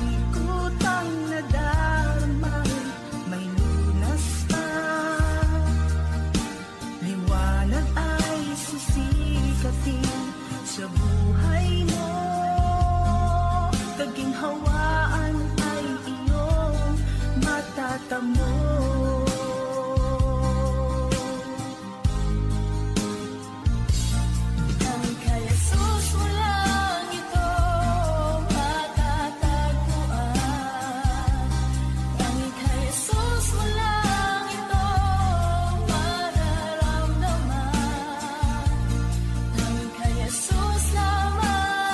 likutang nadarmay, may lunas pa. Liwanag ay sisikatin sa buhay mo. Kaginhawaan ay iyong matatamo. Jesus lamang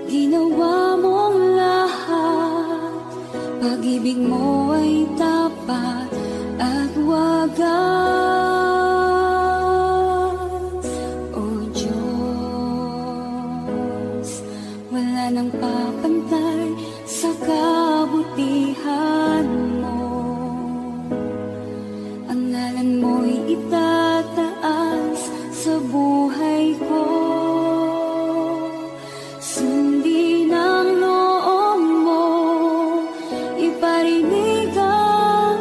Ginawa mong Pag-ibig mo ay tapat at wagas. O Diyos, wala nang papantay sa kabutihan mo. Ang ngalan mo'y itataas sa buhay ko. Sundin ang loob mo, iparinig ang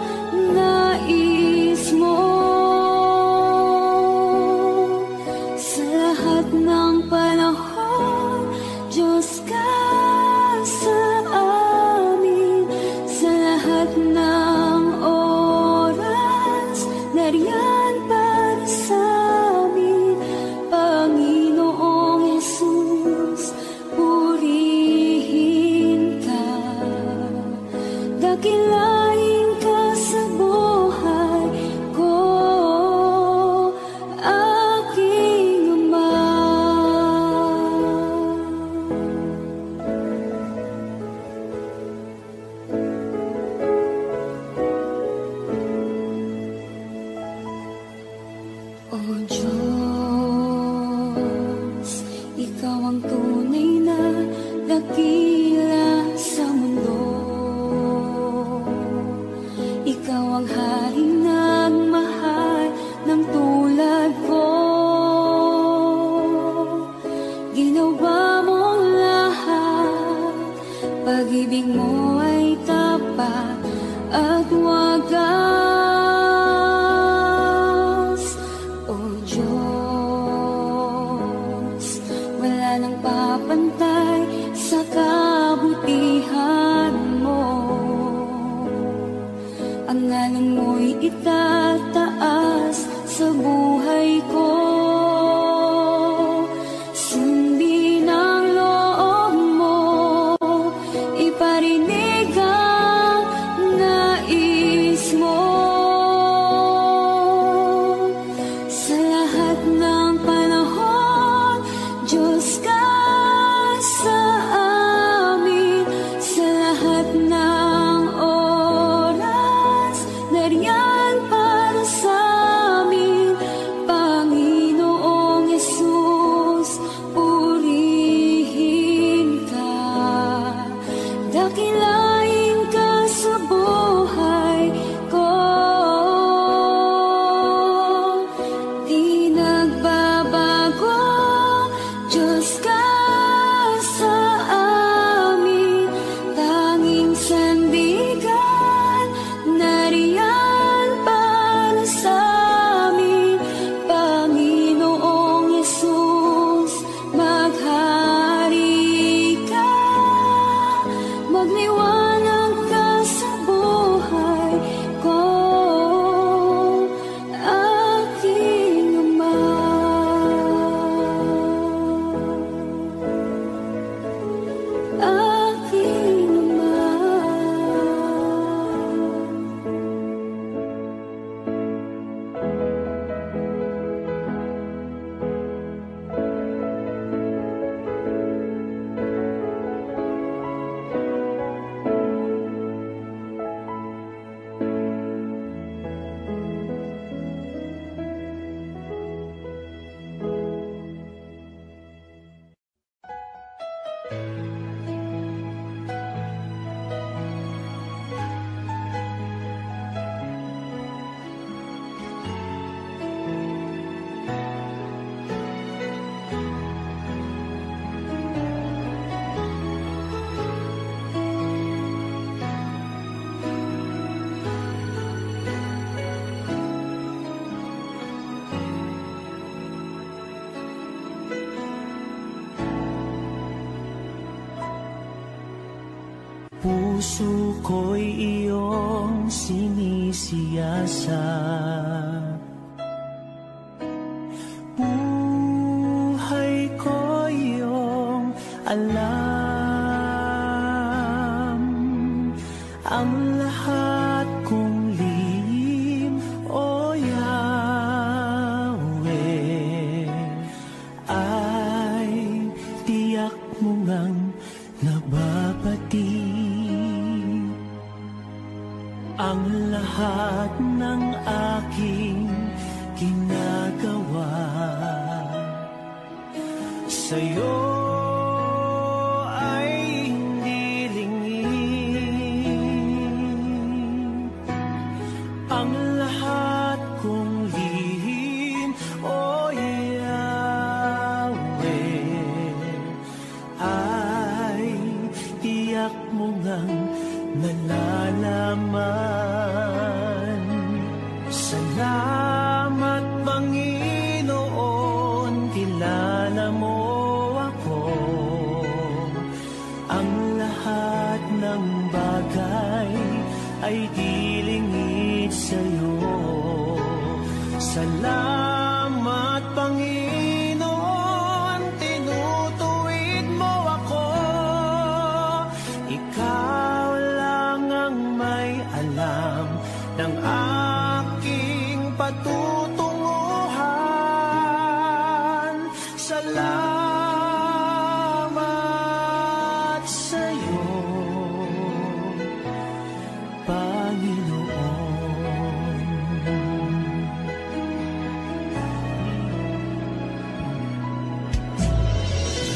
nais mo. Sa lahat ng panahon, Diyos ka sa amin. Sa lahat ng oras, nariyan para sa amin. Panginoong Jesus, purihin ka. Dakilain ka sa buhay ko, aking Ama. O Diyos, ikaw ang tunay na dakila sa mundo. Ikaw ang haring nagmahal ng tulad ko. Ginawa mong lahat, pag-ibig mo ay tapat at wagas. O Diyos, wala nang papantay sa kabutihan mo. Ang ngalan mo'y itataas sa buhay ko. Sundin ang loob mo, iparinig ang nais mo. Sa lahat ng panahon, Diyos ka sa amin. Sa lahat ng oras, nariyan para sa amin. Panginoong Jesus, purihin ka. Dakilain ka sa buhay ko. Di nagbabago, Diyos ka sa amin. Tanging sandigan, nariyan para sa amin. Panginoong Jesus, maghari ka. Magliwanag ka sa buhay ko, aking Ama. Aking Ama. Puso ko'y iyong sinisiyasat. Buhay ko iyong alam. Ang lahat kong lihim, o Yahweh, ay tiyak mo ngang nababati. lahat ng aking ginagawa. Sa'yo ay hindi lingid ang lahat kong lihim, o Yahweh, ay tiyak mo ngang nalalaman. Salamat, Panginoon, kilala mo ako. Ang lahat ng bagay ay dilingid sa'yo. Salamat, Panginoon, tinutuwid mo ako. Ikaw lang ang may alam ng aking patutunguhan. Salamat sa'yo, Panginoon.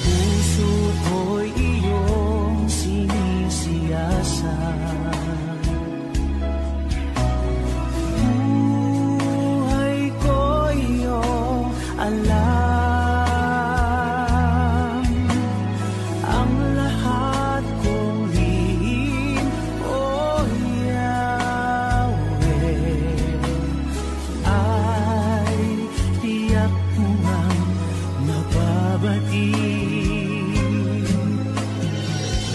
Puso ko'y iyong sinisiyasat, buhay ko iyong alam. Ang lahat kong lihim, o Yahweh, ay tiyak mo ngang nababatid.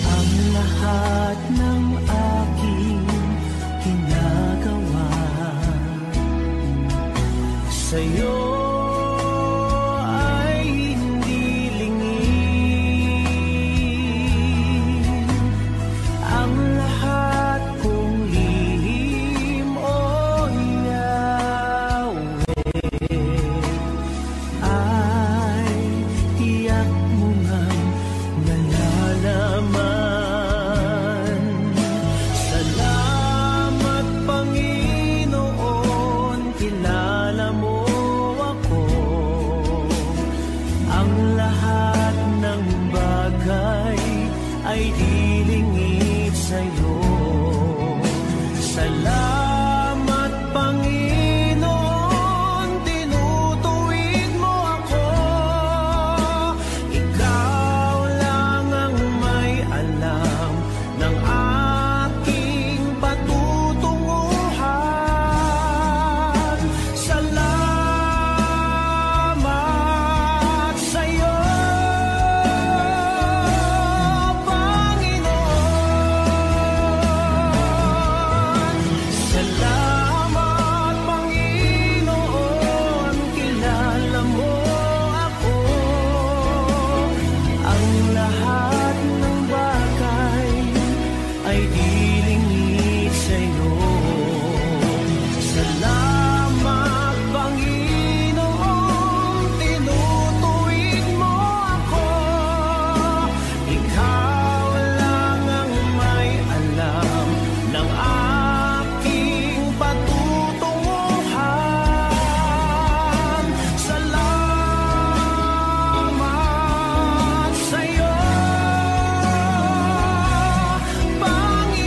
Ang lahat ng aking ginagawa sa'yo ay hindi lingid. Ang lahat kong lihim, o Yahweh, ay tiyak mo ngang nalalaman. Salamat, Panginoon, kilala mo ako. Ang lahat ng bagay ay dilingid sa'yo. Salamat, Panginoon, tinutuwid mo ako. Ikaw lang ang may alam ng aking patutunguhan. Salamat sa'yo, Panginoon. Salamat, Panginoon, kilala mo ako. Ang lahat ng bagay ay dilingid sa'yo. Salamat, Panginoon, tinutuwid mo ako. Ikaw lang ang may alam ng aking patutunguhan. Salamat sa'yo, Panginoon.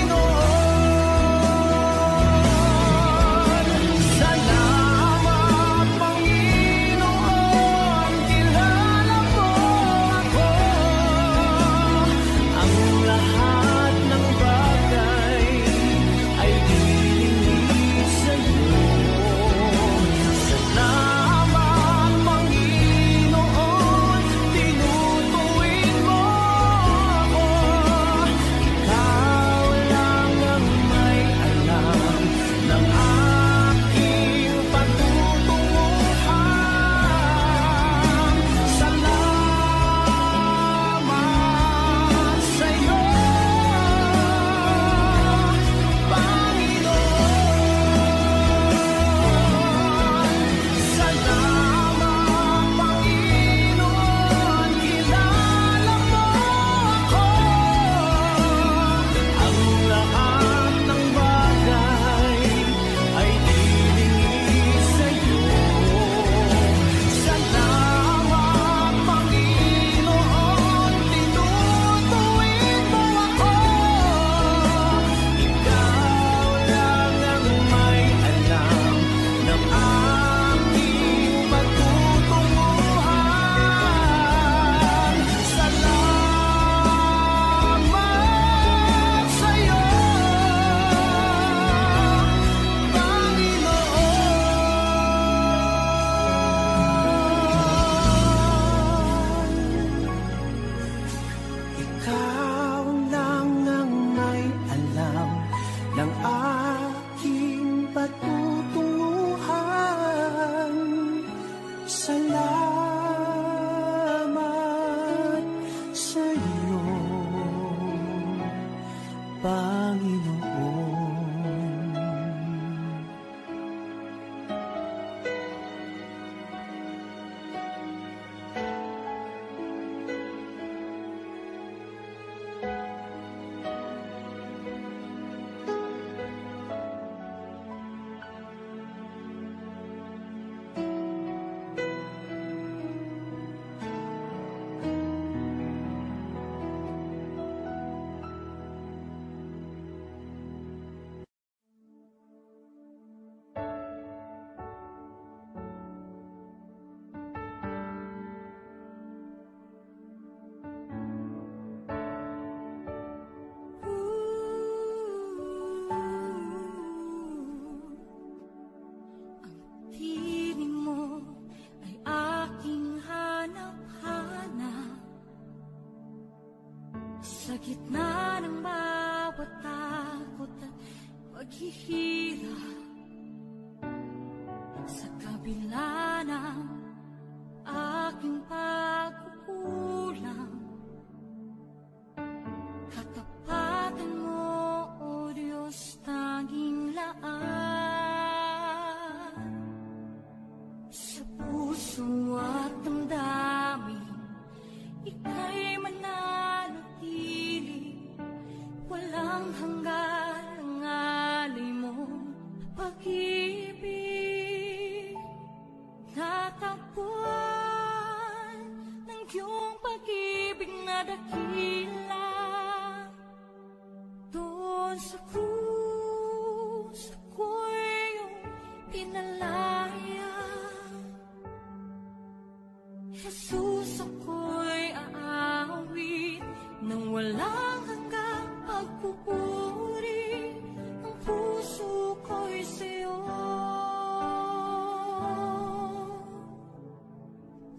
Panginoon. Sa gitna ng bawat takot at paghihirap, sa kabila ng aking pagkukulang, katapatan mo, O Diyos, tanging laan. Sa puso at damdamin, ika'y mananatili, walang hanggan ang alay mong pag-ibig. Natagpuan ng iyong pag-ibig na dakila, doon sa krus ako'y iyong pinalaya. Jesus, ako'y aawit nang walang hanggang pagpupuri. Ang puso ko'y sa'yo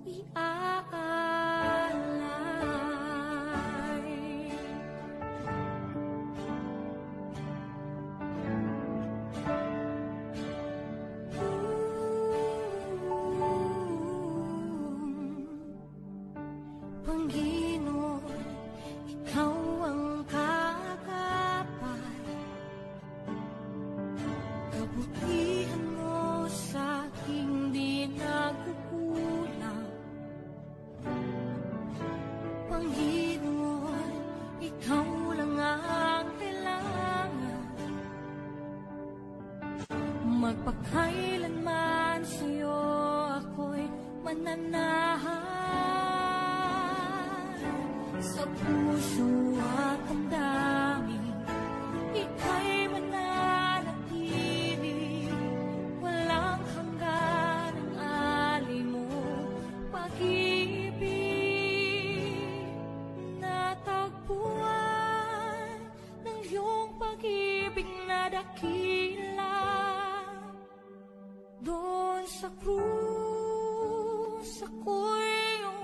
iaalay. Panginoon, ikaw ang kagapay, kabutihan mo sa aking di nagkukulang. Panginoon, ikaw lang ang kailangan, magpakailanman sa'yo ako'y mananahan. Sa puso at damdamin, ika'y mananatili, walang hanggan ang alay mo pag-ibig. Natagpuan ng iyong pag-ibig na dakila, doon sa krus ako'y iyong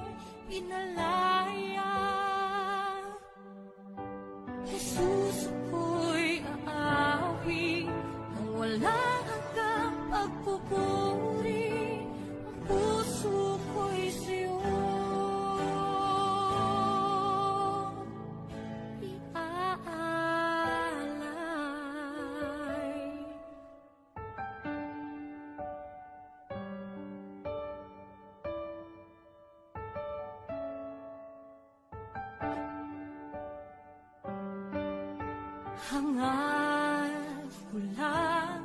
pinalaya. Jesus, ako'y aawit nang walang hanggang pagpupuri. Ang puso ko'y sa'yo iaalay. Hangad ko lang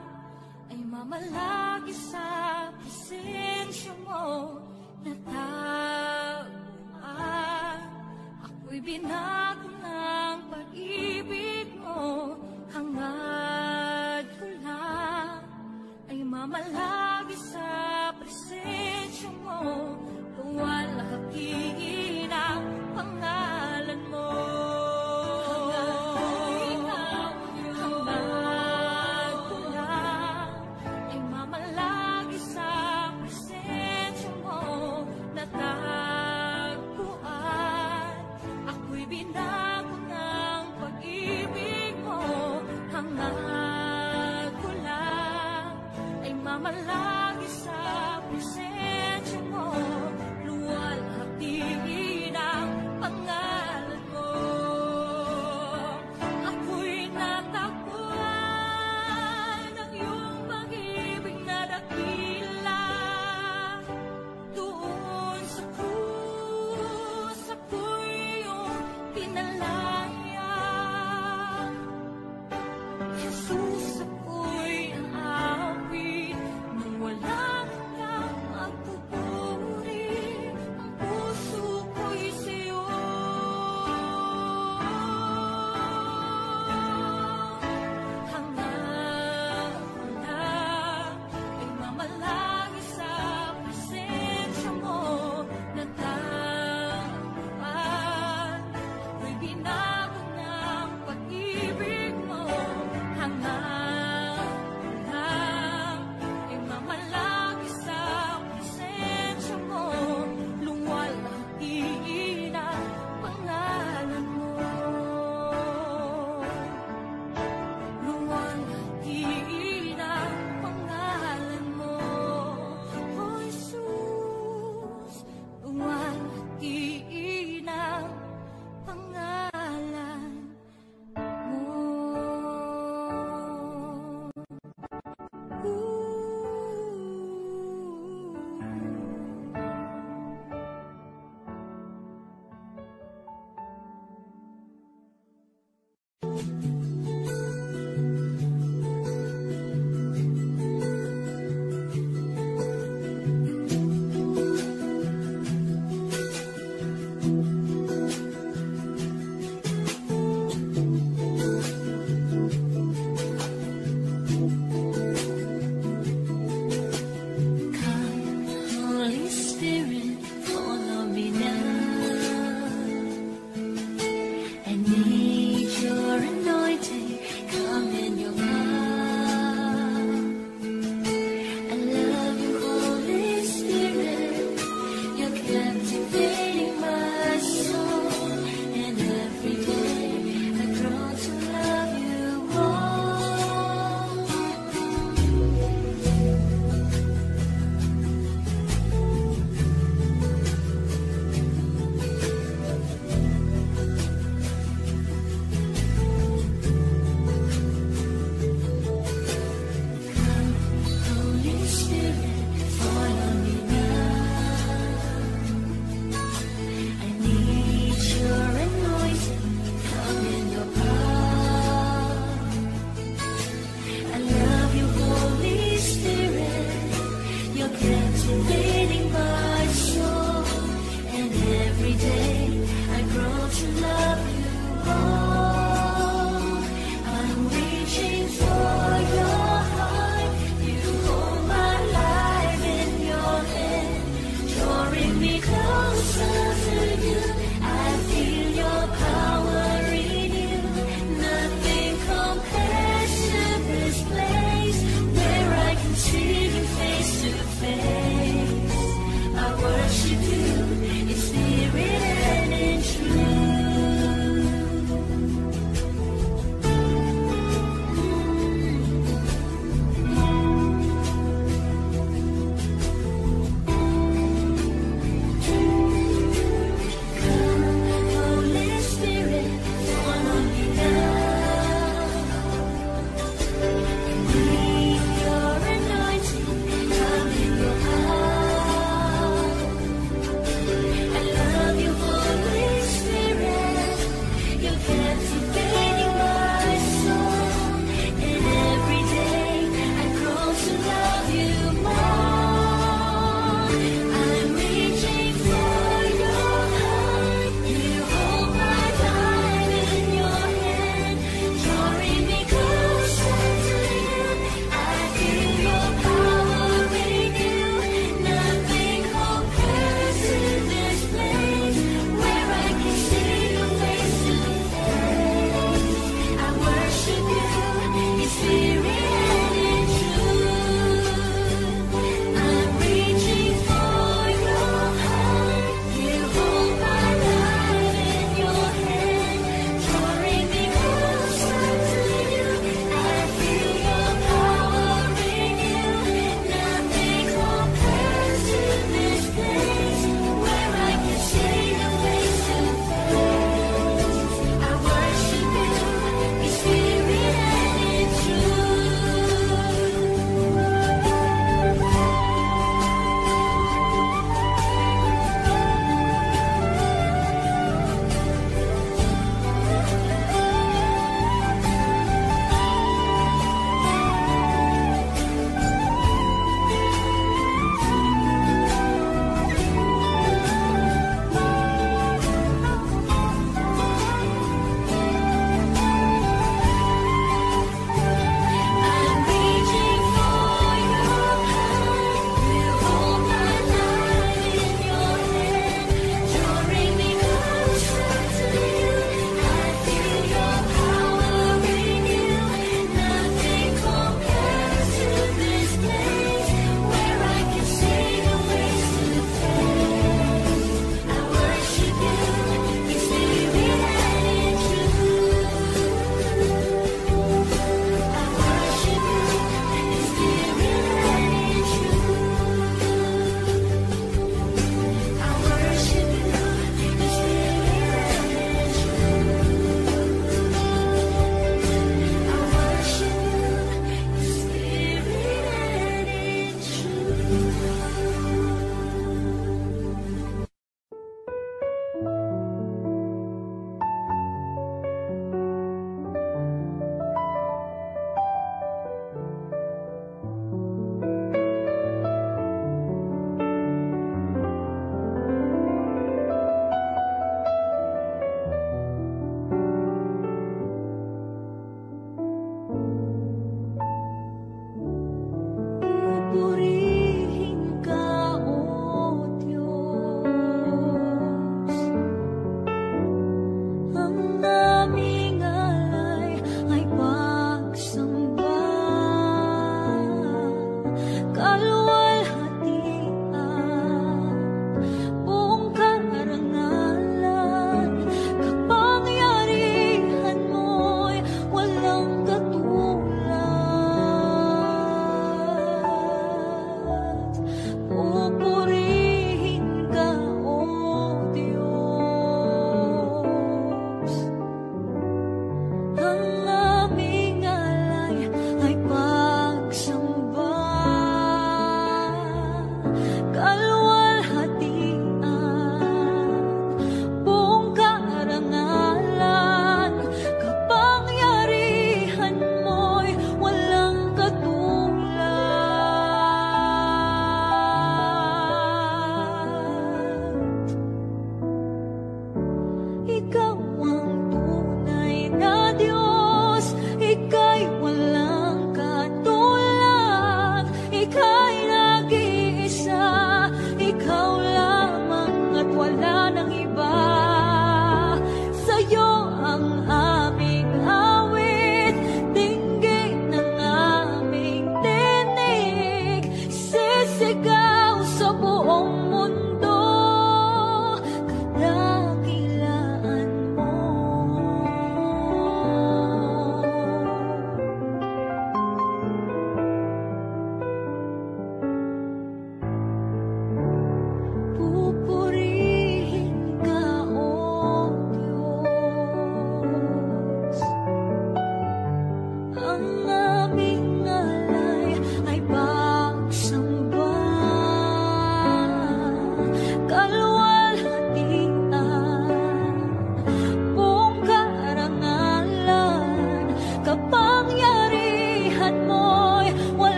ay mamalagi sa presensya mo, natagpuan ako'y binago ng pag-ibig mo. Hangad ko lang ay mamalagi sa presensya mo, luwalhati ang pangalan mo. Malagi sa presensya mo, luwalhati ang pangalan mo. Ako'y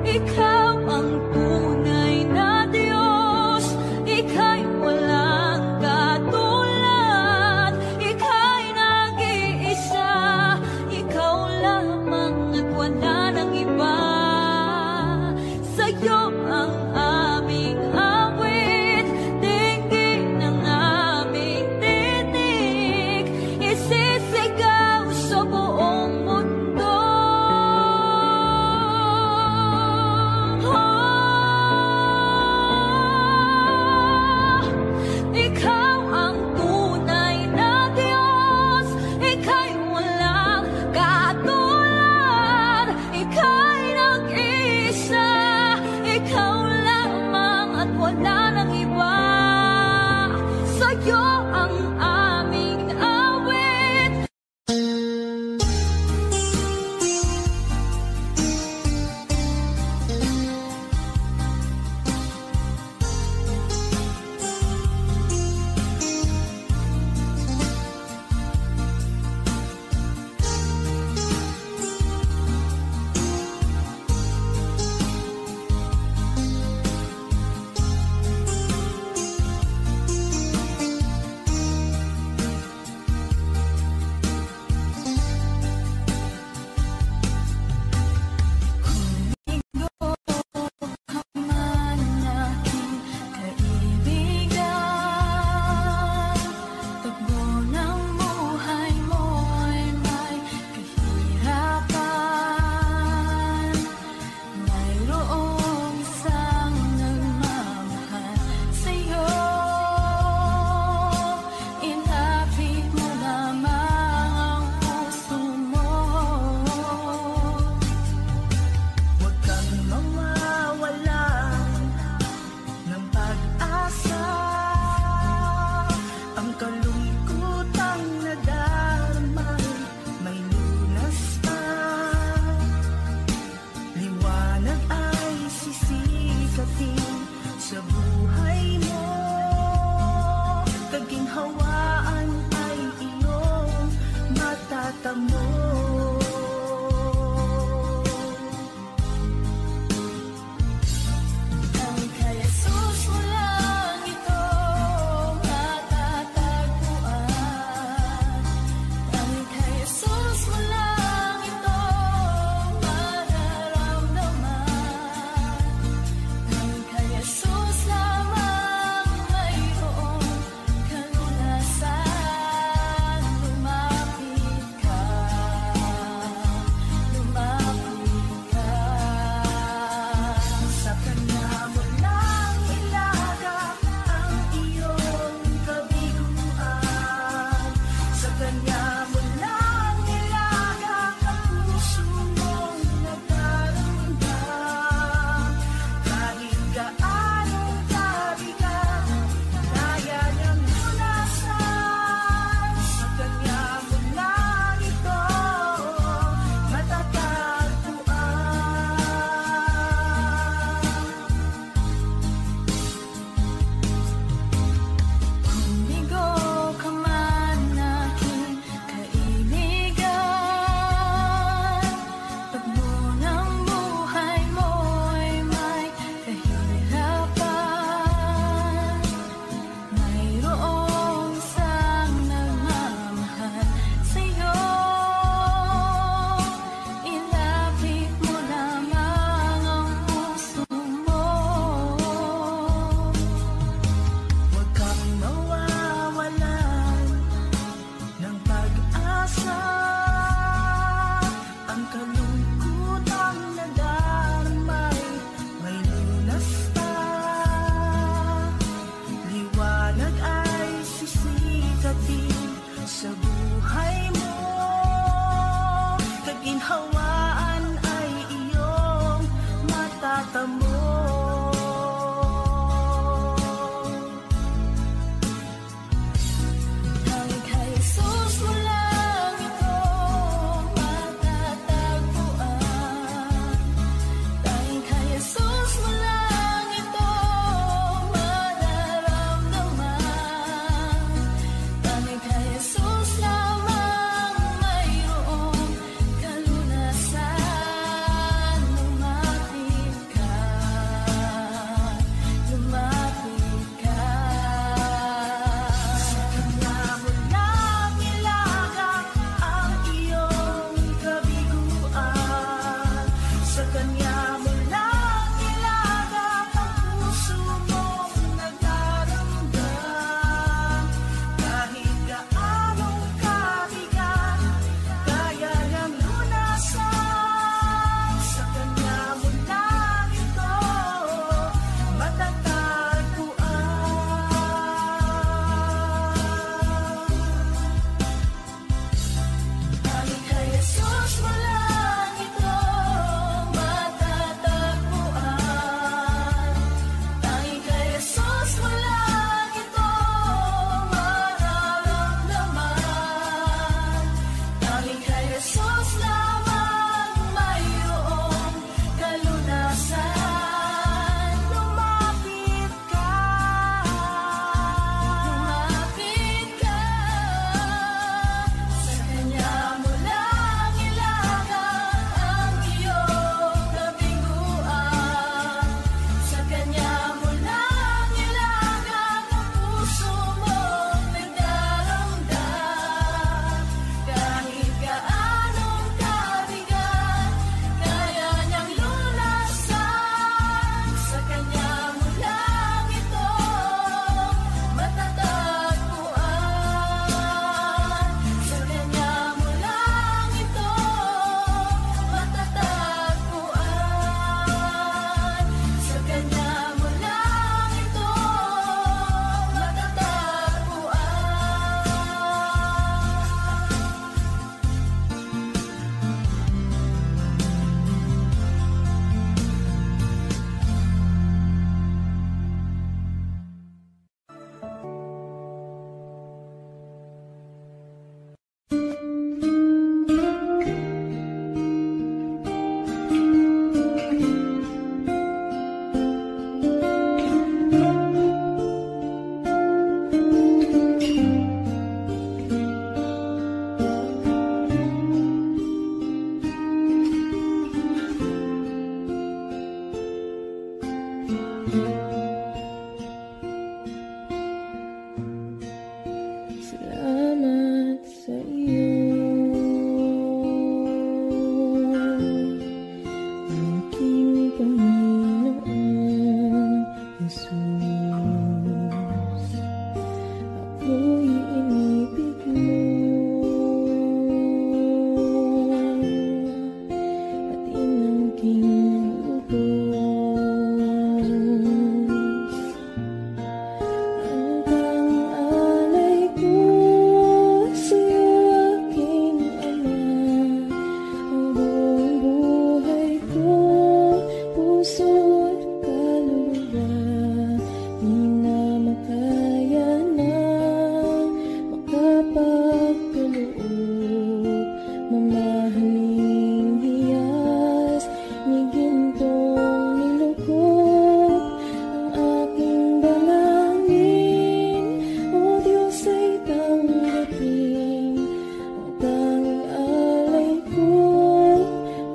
ikaw ang tunay na Diyos, ika'y walang katulad, ika'y nag-iisa, ikaw lamang at wala nang iba. Sa'yo ang aming awit, dinggin ang aming tinig, isisigaw sa buong mundo. Ikaw ang tunay na Diyos, ika'y walang katulad, ika'y nag-isa, ikaw lamang at wala nang iba. Sa'yo ang aming awit. Man aking kaibigan, takbo ng buhay mo ay may kahirapan. Mayroong isang nagmamahal sa'yo, ilapit mo lamang ang puso mo. Huwag kang mawawalan ng pag-asa, ang kalungkutang nadarama may lunas pa. Liwanag ay sisikatin sa buhay mo, kaginhawaan ay iyong matatamo. Ang kay Jesus mo lang ito matatagpuan. Ang kay Jesus mo lang ito mararamdaman. Ang kay Jesus lamang mayroong kalunasan. Lumapit ka. Salamat sa iyo, aking Panginoong Jesus. Ako'y inibig mo at inangking lubos. Hanggang alay ko sa'yo, aking Ama, ang buong buhay ko, puso at kaluluwa, di na makaya na makapagkaloob. Mamahaling hiyas ni gintong nilukot ang aking dalangin, o Diyos ay tanggapin ang tanging alay ko,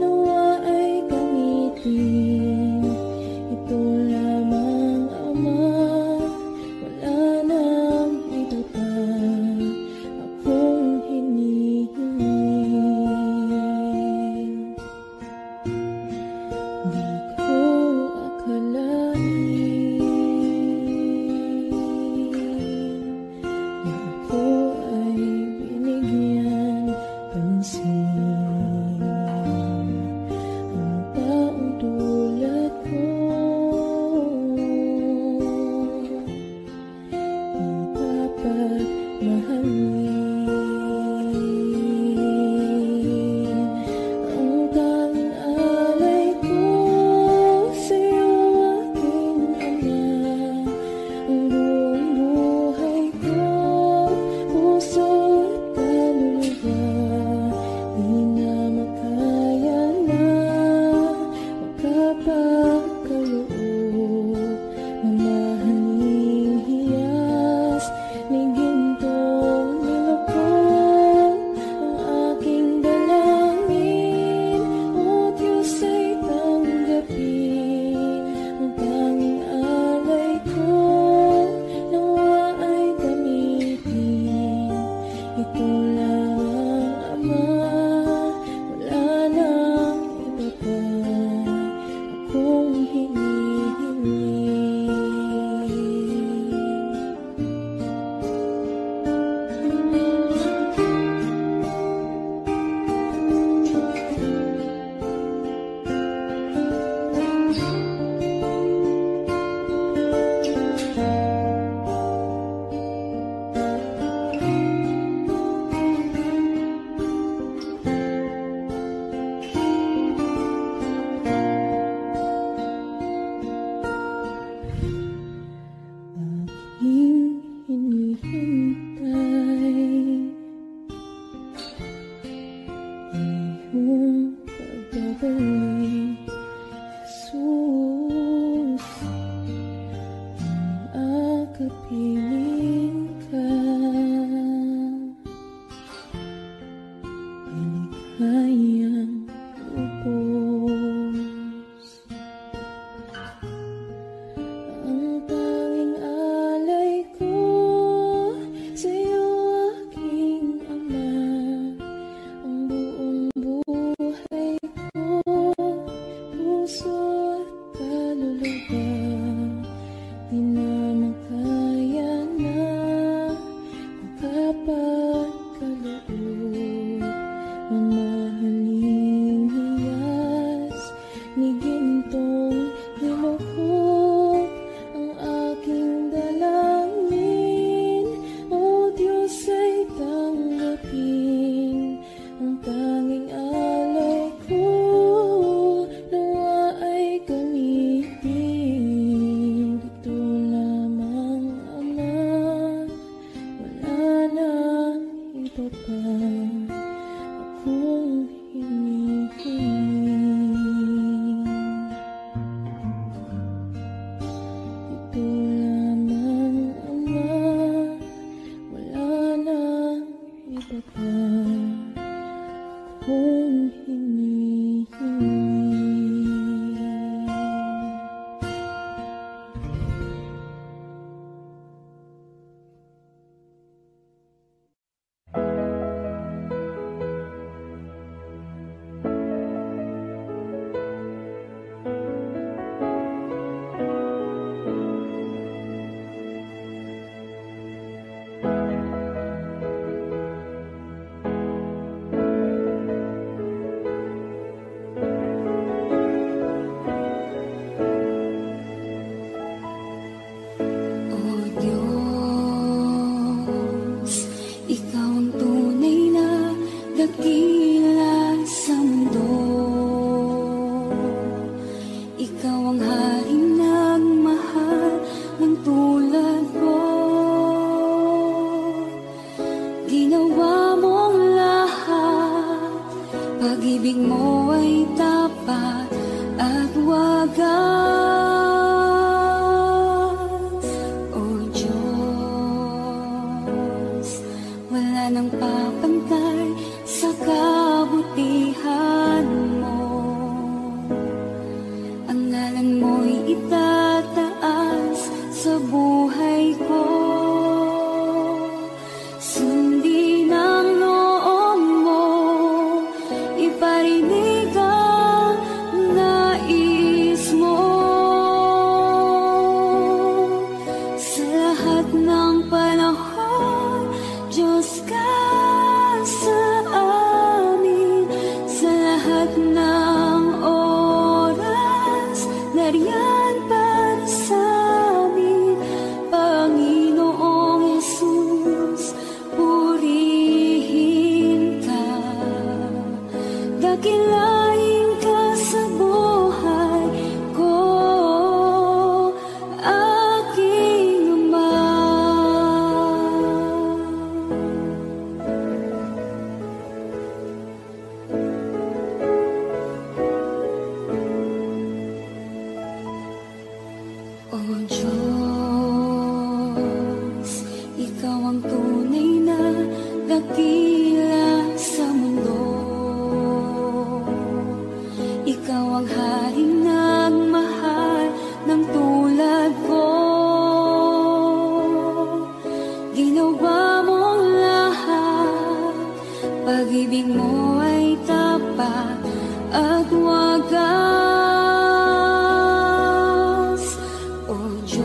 nawa ay gamitin. Ito lamang, Ama, wala nang iba pa akong hinihiling. Di ko akalain na ako ay binigyan pansin. Ang taong tulad ko di dapat mahalin. Ang tanging alay ko sa'yo, aking Ama, ang buong buhay ko, puso at kaluluwa, di na makaya na makapagkaloob. Mamahaling hiyas ni gintong nilukot ang aking dalangin, o Diyos ay tanggapin ang tanging alay ko, nawa ay gamitin. Ito lamang, Ama, wala nang iba pa akong hinihiling. Ikaw ang haring nagmahal ng tulad ko. Ginawa mong lahat, pag-ibig mo ay tapat at wagas. O Diyos, wala nang papantay sa kabutihan mo. Ang ngalan mo'y itataas sa buhay ko. Sundin ang loob mo, iparinig ang nais mo. Sa lahat ng panahon, Diyos ka sa amin. Sa lahat ng oras, nariyan para sa amin. Panginoong Jesus, purihin ka. Dakilain ka sa buhay ko, aking Ama. O Diyos, ikaw ang tunay na dakila sa mundo. Ikaw ang haring nagmahal ng tulad ko. Ginawa mong lahat, pag-ibig mo ay tapat at wagas. O Diyos,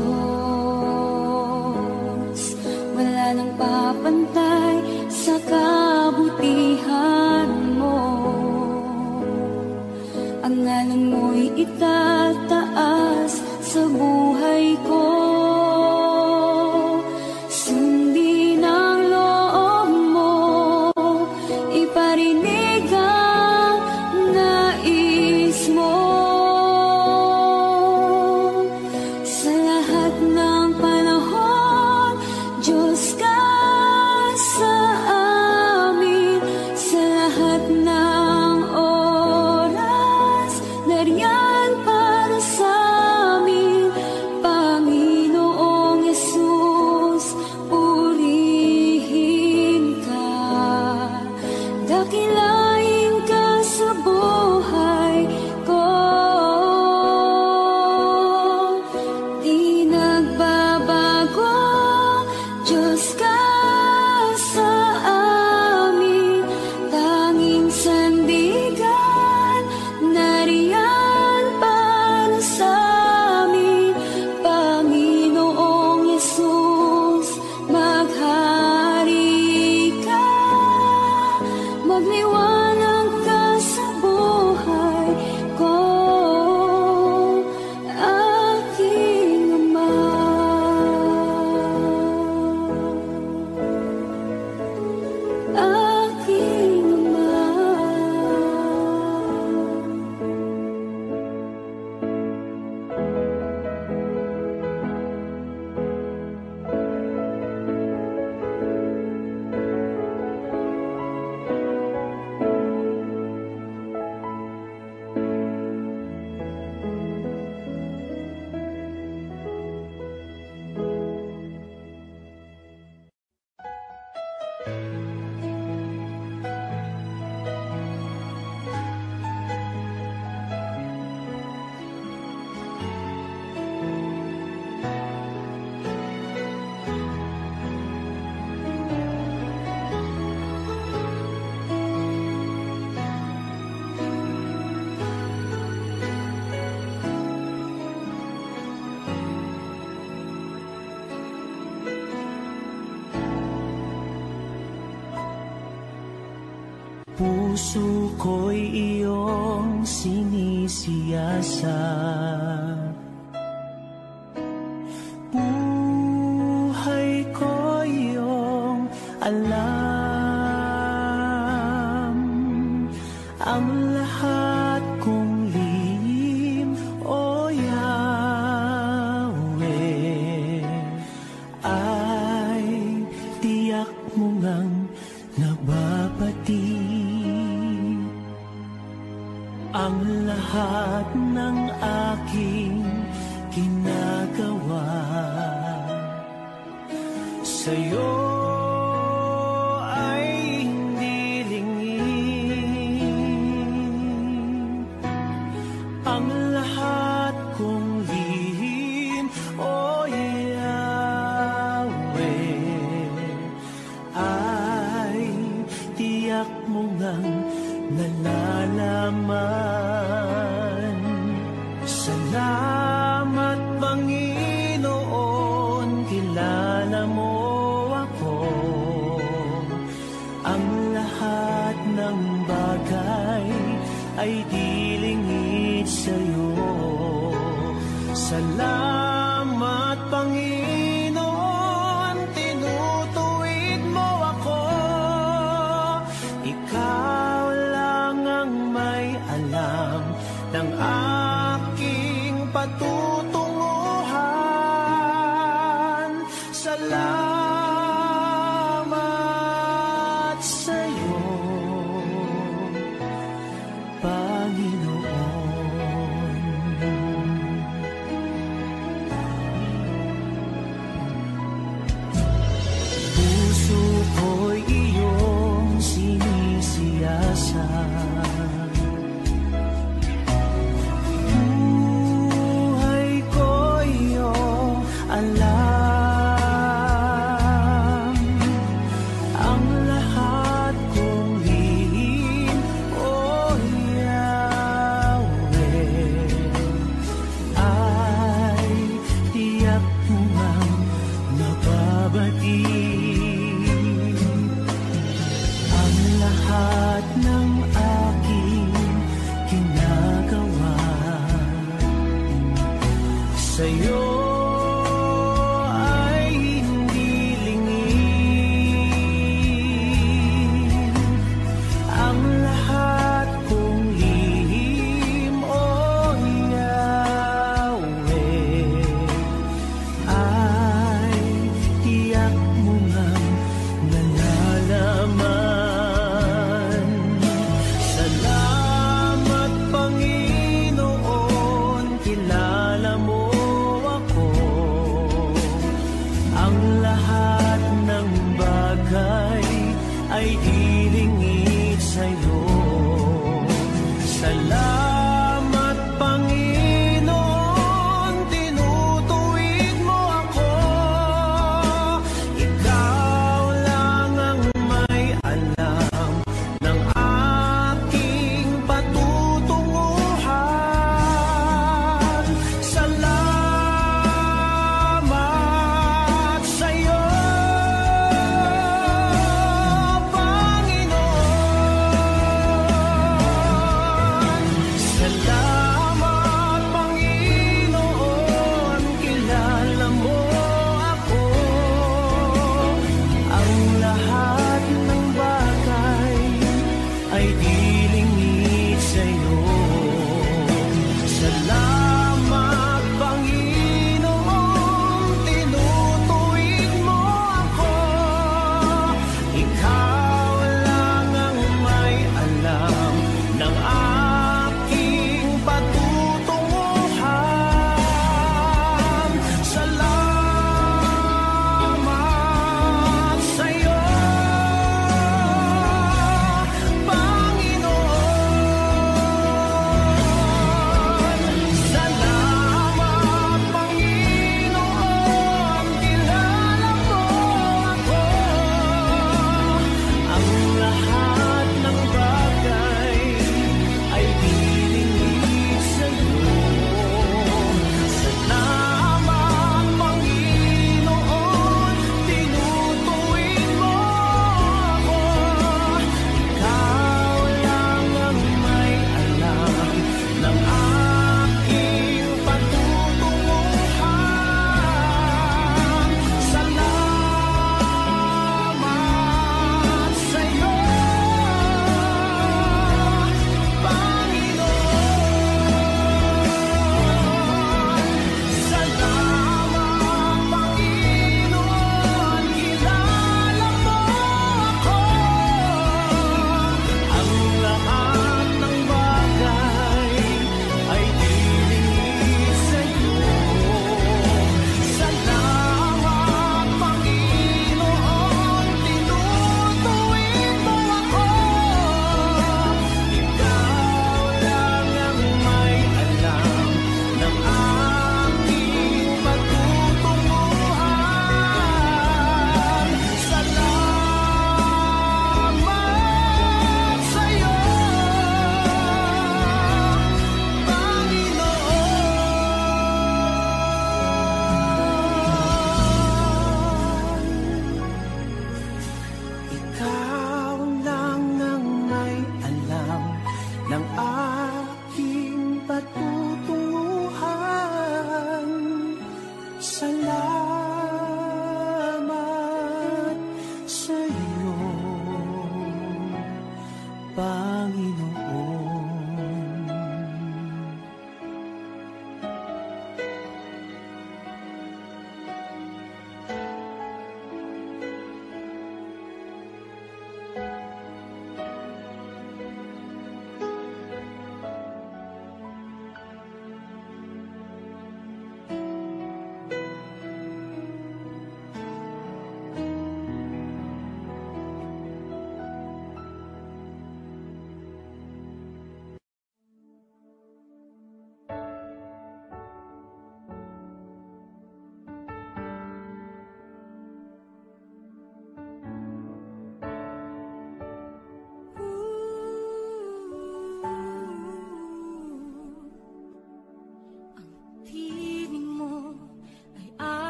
wala nang papantay sa kabutihan mo. Ang ngalan mo'y itataas sa buhay ko. Sundin ang loob mo, iparinig ang nais mo. Sa lahat ng panahon, Diyos ka sa amin. Sa lahat ng oras, nariyan para sa amin. Panginoong Jesus, purihin ka. Dakilain ka sa buhay ko. Di nagbabago, Diyos ka sa amin. Tanging sandigan, nariyan para sa amin. Panginoong Jesus, maghari ka. Magliwanag ka sa buhay ko, aking Ama. Aking Ama. Puso ko'y iyong sinisiyasat. Buhay ko iyong alam. Ang lahat kong lihim, o sa'yo ay hindi lingid. Ang lahat kong lihim, O Yahweh, ay tiyak mo ngang nalalaman. Salamat, Panginoon, kilala mo ako. Ang lahat ng bagay ay di lingid sa'yo. Salamat, Panginoon, tinutuwid mo ako. Ikaw lang ang may alam ng aking patutunguhan. Salamat sa'yo, Panginoon. Puso ko'y iyong sinisiyasat. Buhay ko iyong alam. Ang lahat kong lihim, O Yahweh, ay tiyak mo ngang mababatid. Ang lahat ng aking ginagawa sa'yo ay hindi lingid. Ang lahat kong lihim, O Yahweh, ay tiyak mo ngang nalalaman. Salamat, Panginoon, kilala mo ako.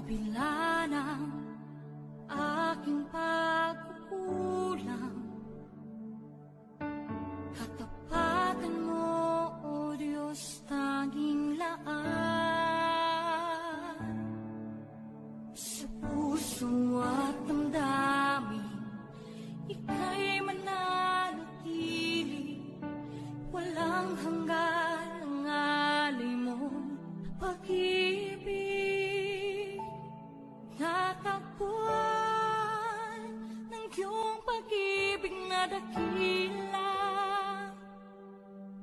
kabila ng aking pagkukulang, katapatan mo, O Diyos, tanging laan. Sa puso at damdamin, ika'y mananatili, walang hanggan ang alay mong pag-ibig. Natagpuan ng iyong pag-ibig na dakila,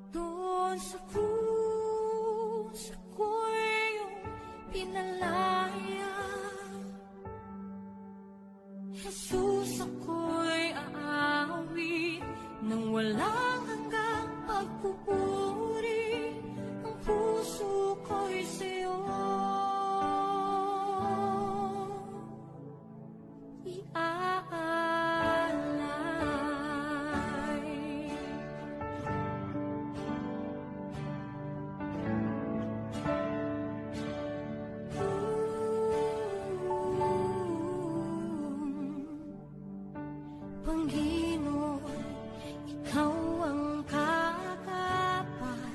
doon sa krus ako'y iyong pinalaya. Jesus, ako'y aawit nang walang hanggang pagpupuri. Ang puso ko'y sa'yo iaalay. Panginoon, ikaw ang katapat,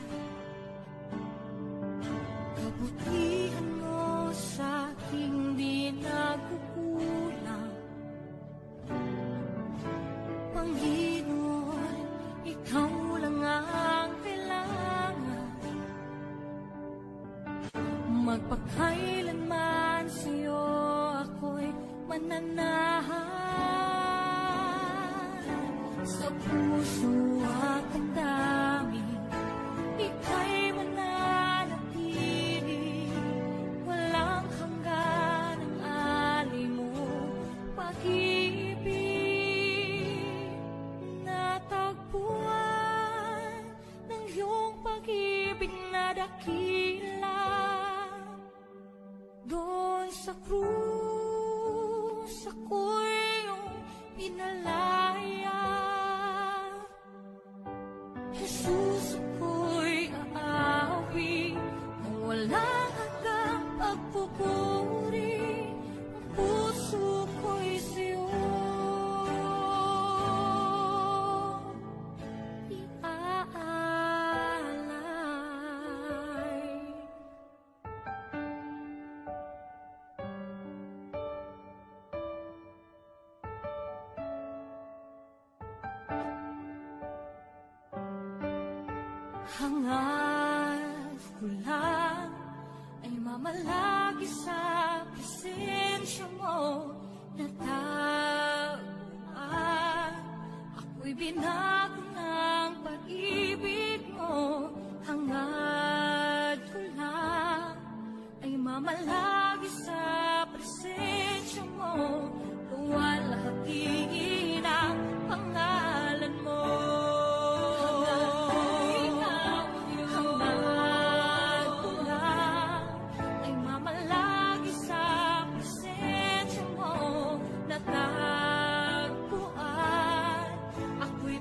kabutihan mo sa aking di nagkukulang. Panginoon, ikaw lang ang kailangan, magpakailanman sa'yo ako'y mananahan. Sa puso at ang damdamin, ika'y mananatili, walang hanggan ang alay mo pag-ibig. Natagpuan ng iyong pag-ibig na dakila, doon sa krus ako'y iyong pinalaya. Jesus, ako'y aawi nang walang hanggang pagpupuri. Ang puso ko'y sa'yo iaalay. Hangad ko lang ay mamalagi sa presensya mo. Natagpuan, ako'y binago ng pag-ibig mo. Hangad ko lang ay mamalagi sa presensya mo. Luwalhati ang pangalan mo. Natagpuan, ako'y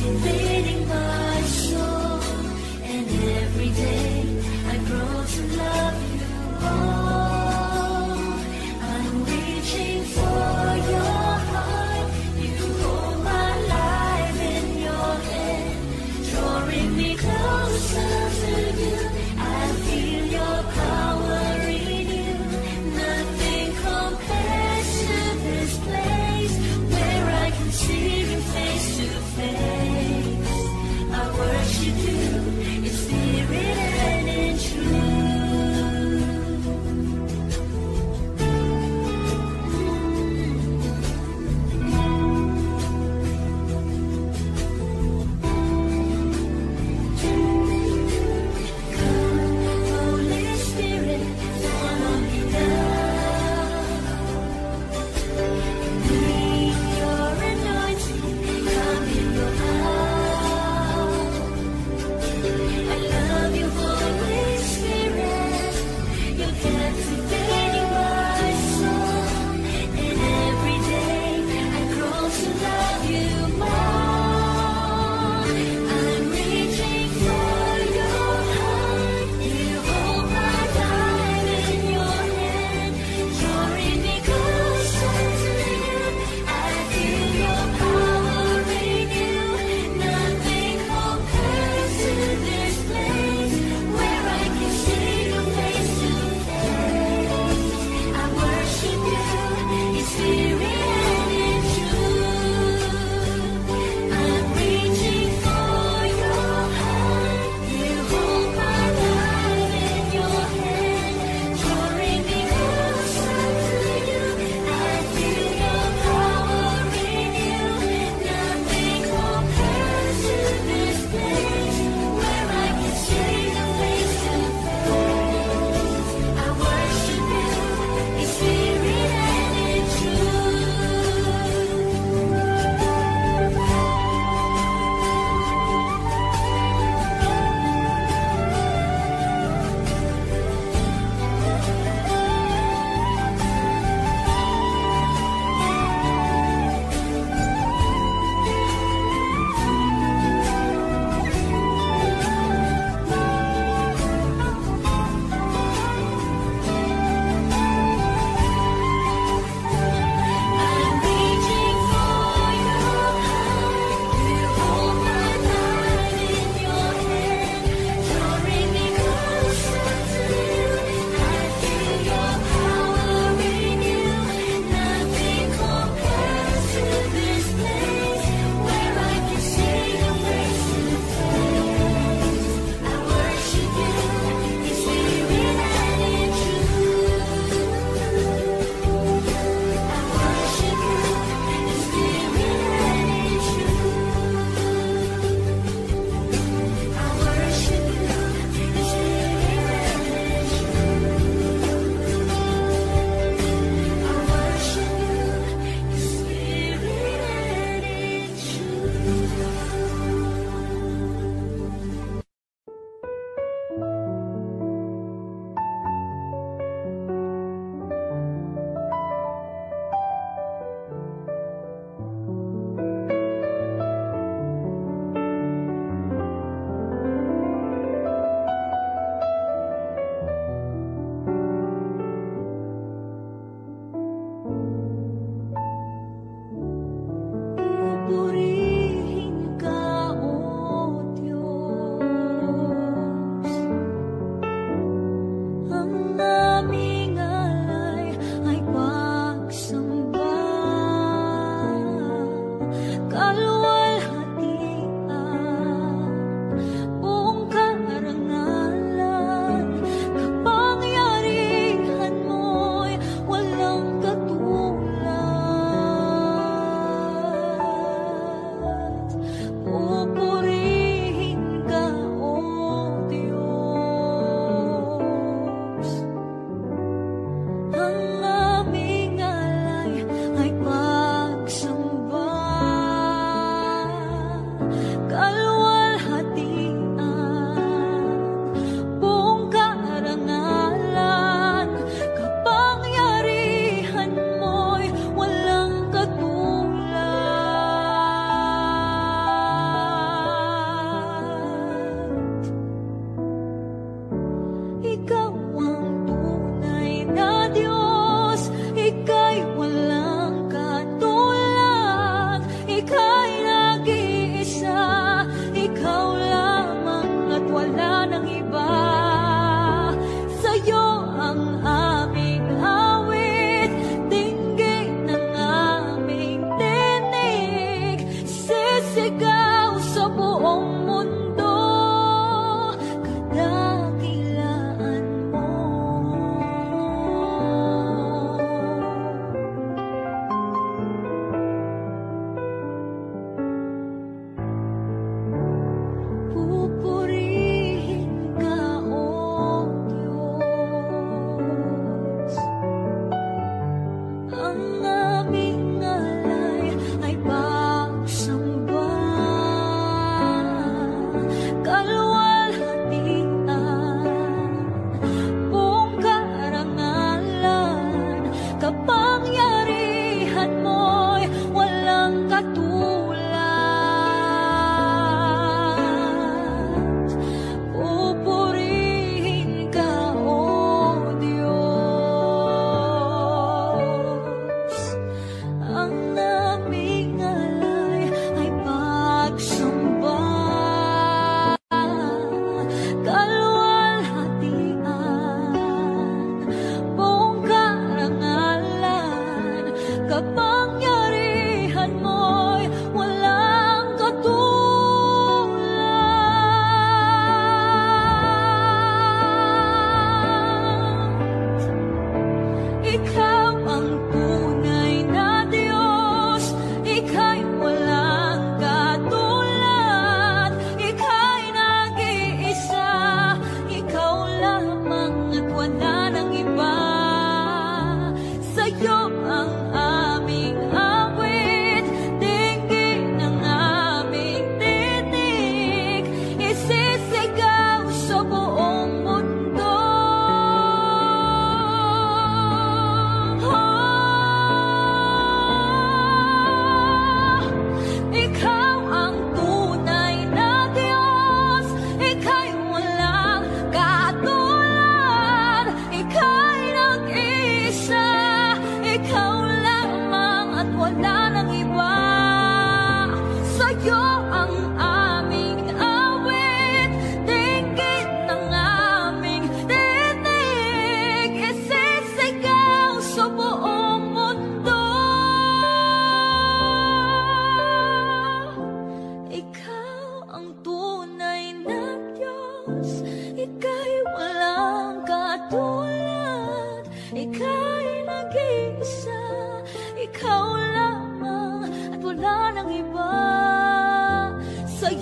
invading my soul, and every day I grow to love you. Oh, I'm reaching for your heart. You hold my life in your hand, drawing me closer to you. I feel your power in you. Nothing compares to this place where I can see you face to face.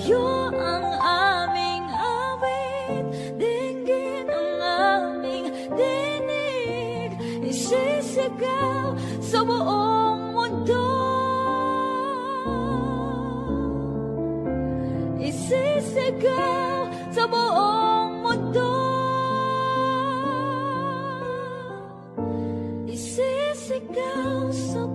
sa'yo ang aming awit, dinggin ang aming dinig, isisigaw sa buong mundo. Isisigaw sa buong mundo. Isisigaw sa